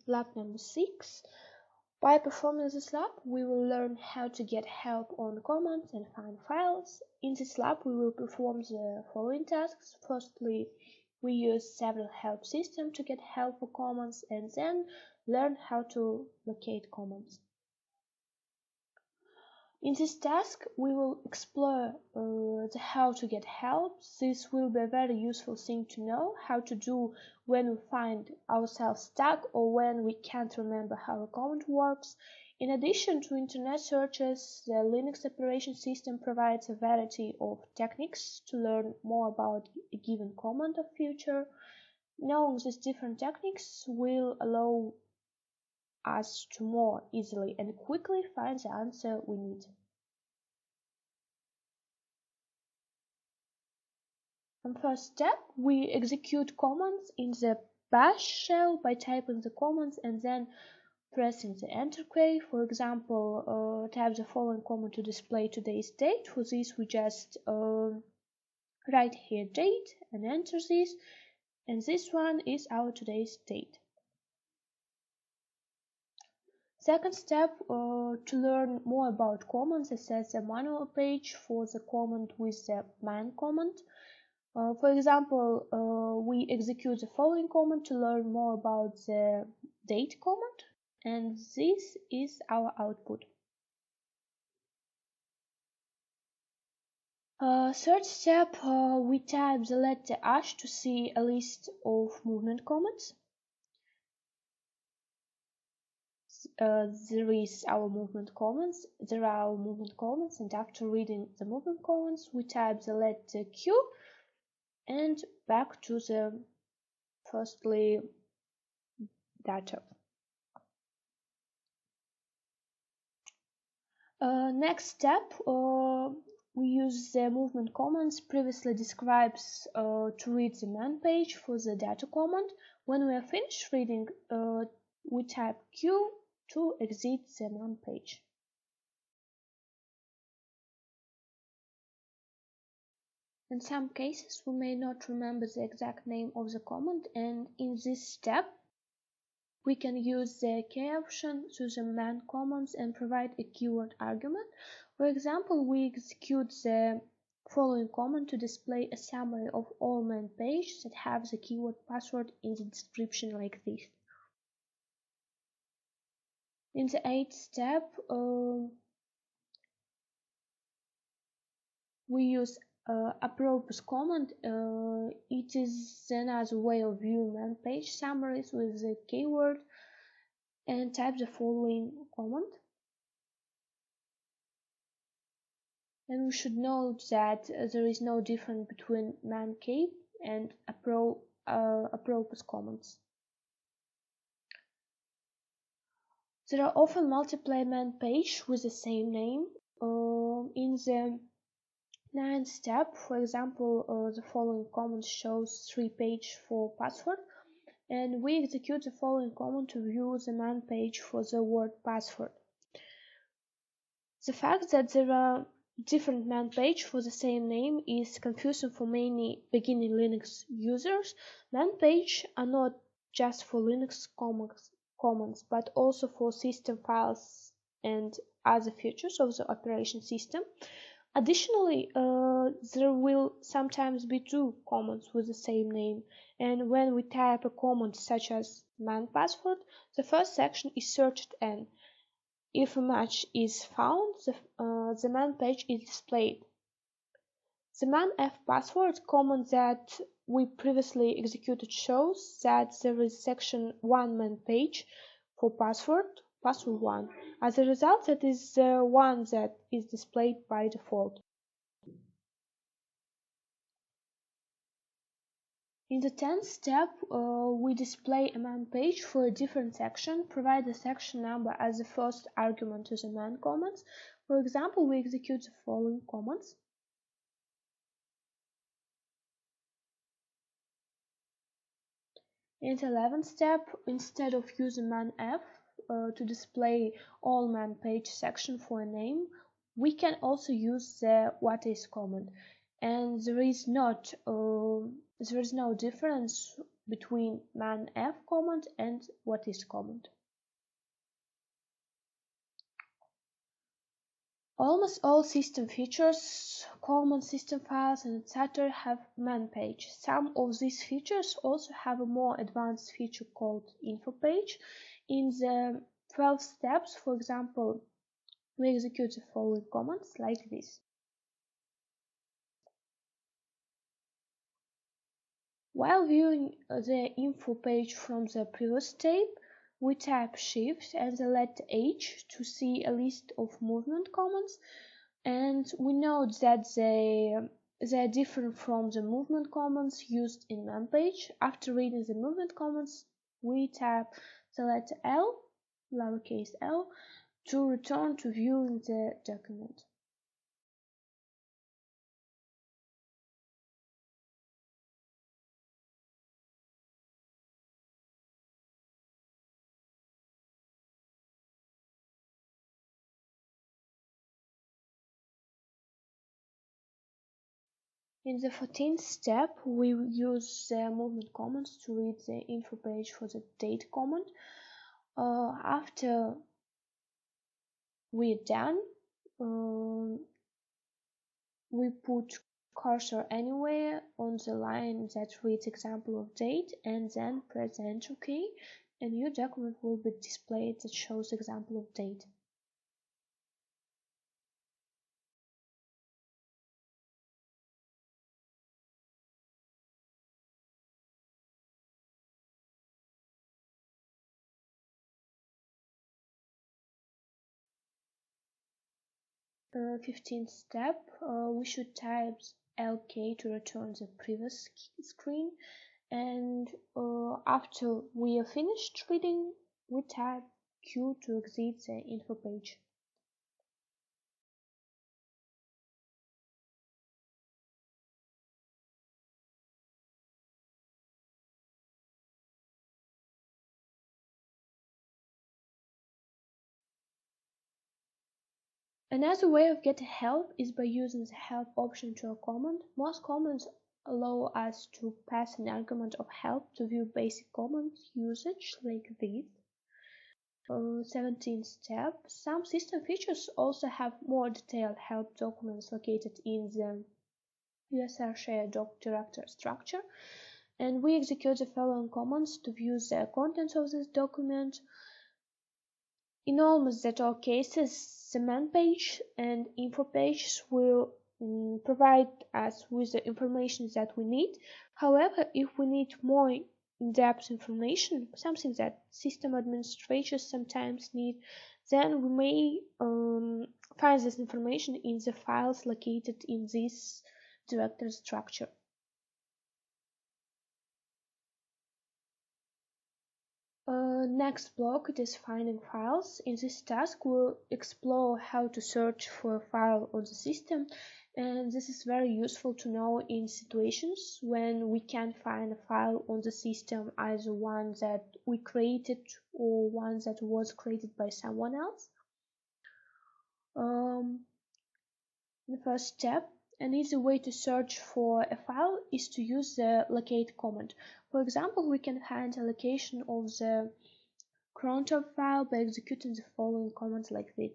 Lab number 6. By performing this lab, we will learn how to get help on commands and find files. In this lab, we will perform the following tasks. Firstly, we use several help systems to get help for commands and then learn how to locate commands. In this task, we will explore the how to get help. This will be a very useful thing to know how to do when we find ourselves stuck or when we can't remember how a command works. In addition to internet searches, the Linux operation system provides a variety of techniques to learn more about a given command or feature. Knowing these different techniques will allow us to more easily and quickly find the answer we need. And first step, we execute commands in the bash shell by typing the commands and then pressing the enter key. For example, type the following command to display today's date. For this, we just write here date and enter this, and this one is our today's date. Second step, to learn more about commands, access the manual page for the command with the man command. For example, we execute the following command to learn more about the date command, and this is our output. Third step, we type the letter H to see a list of movement commands. There are our movement commands, and after reading the movement commands, we type the letter Q and back to the firstly data. Next step, we use the movement commands previously describes to read the man page for the data command. When we are finished reading, we type Q to exit the man page. In some cases, we may not remember the exact name of the command, and in this step, we can use the key option to the man commands and provide a keyword argument. For example, we execute the following command to display a summary of all man pages that have the keyword password in the description like this. In the 8th step, we use apropos command. It is another way of viewing man page summaries with the keyword, and type the following command. And we should note that there is no difference between man cape and apropos commands. There are often multiple man pages with the same name. In the 9th step, for example, the following command shows 3 pages for password, and we execute the following command to view the man page for the word password. The fact that there are different man pages for the same name is confusing for many beginning Linux users. Man pages are not just for Linux commands, but also for system files and other features of the operation system. Additionally, there will sometimes be 2 commands with the same name, and when we type a command such as man password, the first section is searched, and if a match is found, the man page is displayed. The manf password command that we previously executed shows that there is section 1 man page for password 1. As a result, that is the one that is displayed by default. In the 10th step, we display a man page for a different section, provide the section number as the first argument to the man commands. For example, we execute the following commands. In the 11th step, instead of using manf to display all man page section for a name, we can also use the whatis command, and there is no difference between manf command and whatis command. Almost all system features, common system files, and etc. have man page. Some of these features also have a more advanced feature called info page. In the 12 steps, for example, we execute the following commands like this. While viewing the info page from the previous step, we tap Shift and the letter H to see a list of movement commands, and we note that they are different from the movement commands used in man page. After reading the movement commands, we tap the letter L, lowercase l, to return to viewing the document. In the 14th step, we use the movement commands to read the info page for the date command. After we're done, we put cursor anywhere on the line that reads example of date and then press the enter key. A new document will be displayed that shows example of date. Uh, 15th step, we should type LK to return the previous screen, and after we are finished reading, we type Q to exit the info page. Another way of getting help is by using the help option to a command. Most commands allow us to pass an argument of help to view basic command usage like this. 17th step. Some system features also have more detailed help documents located in the USR shared doc directory structure, and we execute the following commands to view the contents of this document. In almost all cases, the man page and info pages will provide us with the information that we need. However, if we need more in-depth information, something that system administrators sometimes need, then we may find this information in the files located in this directory structure. Next block, it is finding files. In this task, we'll explore how to search for a file on the system, and this is very useful to know in situations when we can't find a file on the system, either one that we created or one that was created by someone else. The first step, an easy way to search for a file is to use the locate command. For example, we can find a location of the cron.tab file by executing the following commands like this.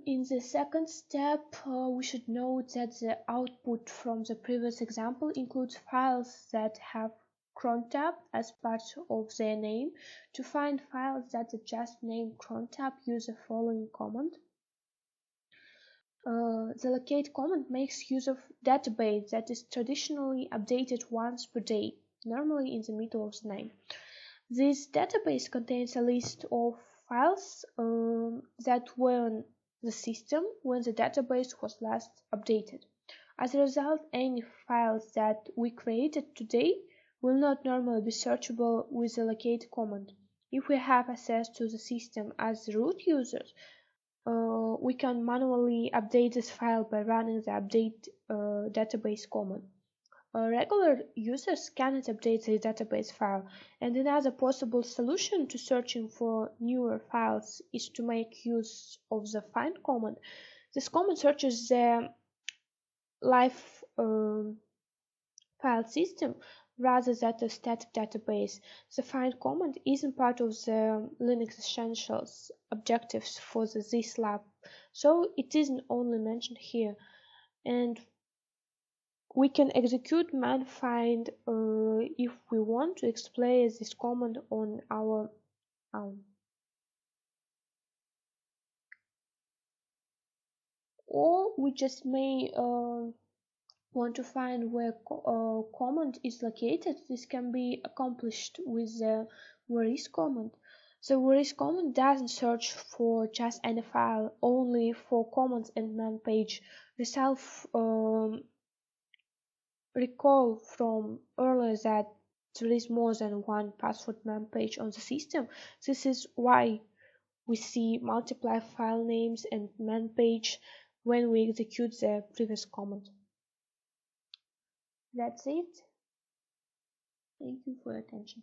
In the second step, we should note that the output from the previous example includes files that have cron.tab as part of their name. To find files that are just named cron.tab, use the following command. The locate command makes use of database that is traditionally updated once per day, normally in the middle of the night. This database contains a list of files that were on the system when the database was last updated. As a result, any files that we created today will not normally be searchable with the locate command. If we have access to the system as root users, we can manually update this file by running the update database command. Regular users cannot update the database file, and another possible solution to searching for newer files is to make use of the find command. This command searches the live file system rather than a static database. The find command isn't part of the Linux Essentials objectives for this lab, so it isn't only mentioned here. And we can execute man find if we want to explain this command on our own. Or we just may want to find where command is located. This can be accomplished with the where is command. The where is command doesn't search for just any file, only for commands and man page. We recall from earlier that there is more than one password man page on the system. This is why we see multiple file names and man page when we execute the previous command. That's it. Thank you for your attention.